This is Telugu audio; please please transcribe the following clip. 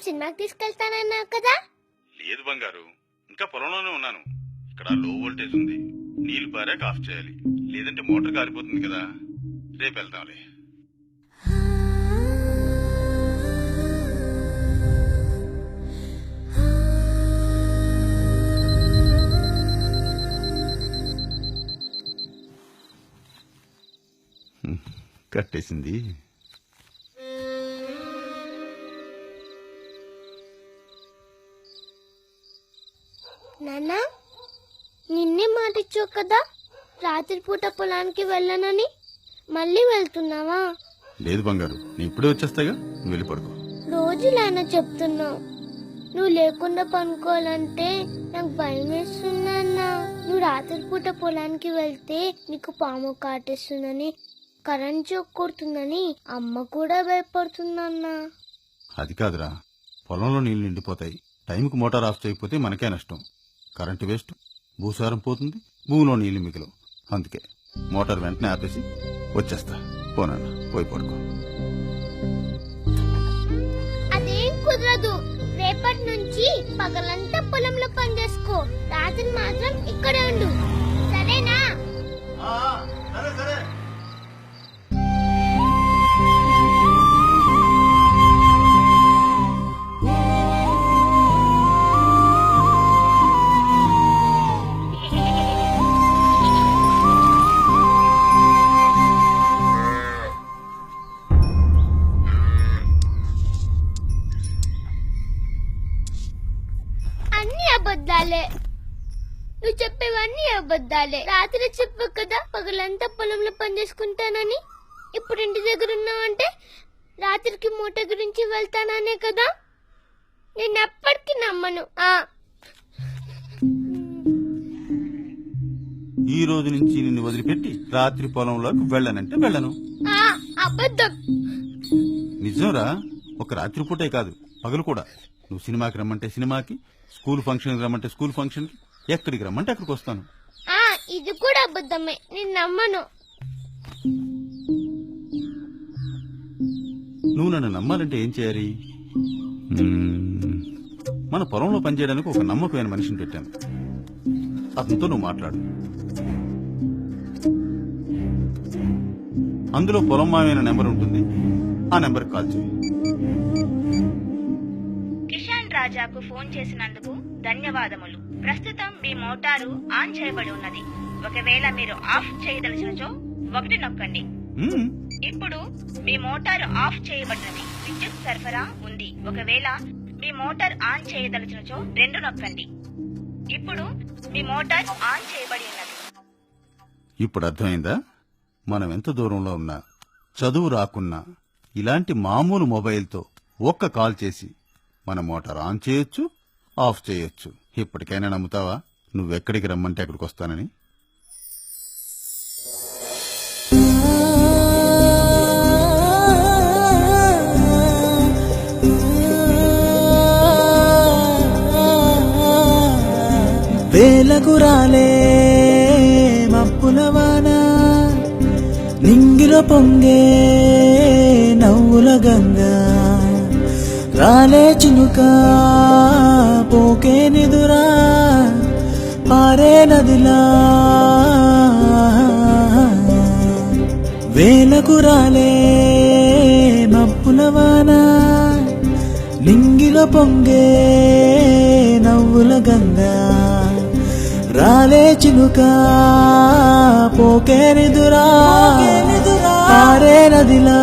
సినిమాకి తీసుకెళ్తానన్నావు కదా? లేదు బంగారు, ఇంకా పొలంలోనే ఉన్నాను. ఇక్కడ లో వోల్టేజ్ ఉంది, నీళ్లు పారాక ఆఫ్ చేయాలి, లేదంటే మోటార్ కాలిపోతుంది కదా. రేపు వెళ్తాంలే. కట్టేసింది. నాన్న, నిన్నే మాటిచ్చావు కదా రాత్రిపూట పొలానికి వెళ్ళనని. మళ్ళీ వెళ్తున్నావా? లేదు బంగారు, నీ ఇప్పుడే వచ్చేస్తాగా, నువ్వు వెళ్ళి పడుకో. రోజు నాన్న చెప్తున్నావు, నువ్వు లేకుండా పనుకోవాలంటే నాకు భయం వేస్తుందన్నా. నువ్వు రాత్రిపూట పొలానికి వెళ్తే నీకు పాము కాటేస్తుందని, కరెంట్ షాక్ కొడుతుందని అమ్మ కూడా భయపడుతుందన్నా. అది కాదురా, పొలంలో నీళ్లు నిండిపోతాయి. టైంకి మోటార్ ఆఫ్ చేయకపోతే మనకే నష్టం. కరెంటు వేస్ట్, భూసారం పోతుంది, భూమిలో నీళ్లు మిగిలవు. అందుకే మోటార్ వెంటనే ఆపేసి వచ్చేస్తా. పోనన్నా, పోయి పడుకో. అదేం కుదరదు. రేపటి నుంచి పగలంతా పొలంలో పని చేసుకో, రాత్రి మాత్రం ఇక్కడే ఉండు, సరేనా? అన్ని అబద్ధాలే, నువ్వు చెప్పేవన్నీ అబద్ధాలే. రాత్రి చెప్పావు కదా పగలంతా పొలంలో పని చేసుకుంటానని. ఇప్పుడు ఇంటి దగ్గర ఉన్నావంటే రాత్రికి మూట గురించి వెళ్తాననే కదా. నేను ఎప్పటికీ నమ్మను. ఈ రోజు నుంచి నిన్ను వదిలిపెట్టి రాత్రి పొలంలోకి వెళ్ళనంటే వెళ్ళను. అబద్ధం. నిజంరా, ఒక రాత్రి పూటే కాదు, పగలు కూడా. నువ్వు సినిమాకి రమ్మంటే సినిమాకి, స్కూల్ ఫంక్షన్కి రమ్మంటే స్కూల్ ఫంక్షన్కి, ఎక్కడికి రమ్మంటే అక్కడికి వస్తాను. ఇది కూడా అబద్ధమే, నేను నమ్మను. నువ్వు నన్ను నమ్మాలంటే ఏం చేయాలి? మన పొలంలో పనిచేయడానికి ఒక నమ్మకమైన మనిషిని పెట్టాను. అతనితో నువ్వు మాట్లాడు. అందులో పొలం మామైన నెంబర్ ఉంటుంది, ఆ నెంబర్కి కాల్ చేయి. కిషాన్ రాజాకు ఫోన్ చేసినందుకు ధన్యవాదములు. ప్రస్తుతం మీ మోటారు ఆన్ చేయబడి ఉన్నది. ఒకవేళ మీరు ఆఫ్ చేయదలిచినచో 1 నొక్కండి. ఇప్పుడు మీ మోటారు ఆఫ్ చేయబడినది. విద్యుత్ సరఫరా ఉంది. ఒకవేళ మీ మోటార్ ఆన్ చేయదలిచినచో 2 నొక్కండి. ఇప్పుడు మీ మోటార్ ఆన్ చేయబడి ఉన్నది. ఇప్పుడు అర్థమైందా? మనం ఎంత దూరంలో ఉన్నా, చదువు రాకున్నా, ఇలాంటి మామూలు మొబైల్తో ఒక్క కాల్ చేసి మన మోటార్ ఆన్ చేయొచ్చు, ఆఫ్ చేయొచ్చు. ఇప్పటికైనా నమ్ముతావా నువ్వెక్కడికి రమ్మంటే అక్కడికి వస్తానని? వేలకు రాలే మప్పులవాన, నింగిలో పొంగే నవ్వుల గంగా, రాలే చినుక పోకే నిదురా, పారే నదిలా. వేలకు రాలే మప్పులవాన, నింగిలో పొంగే నవ్వుల గంగా, రాలే చినుక పోకే నిదురా, పారే నదిలా.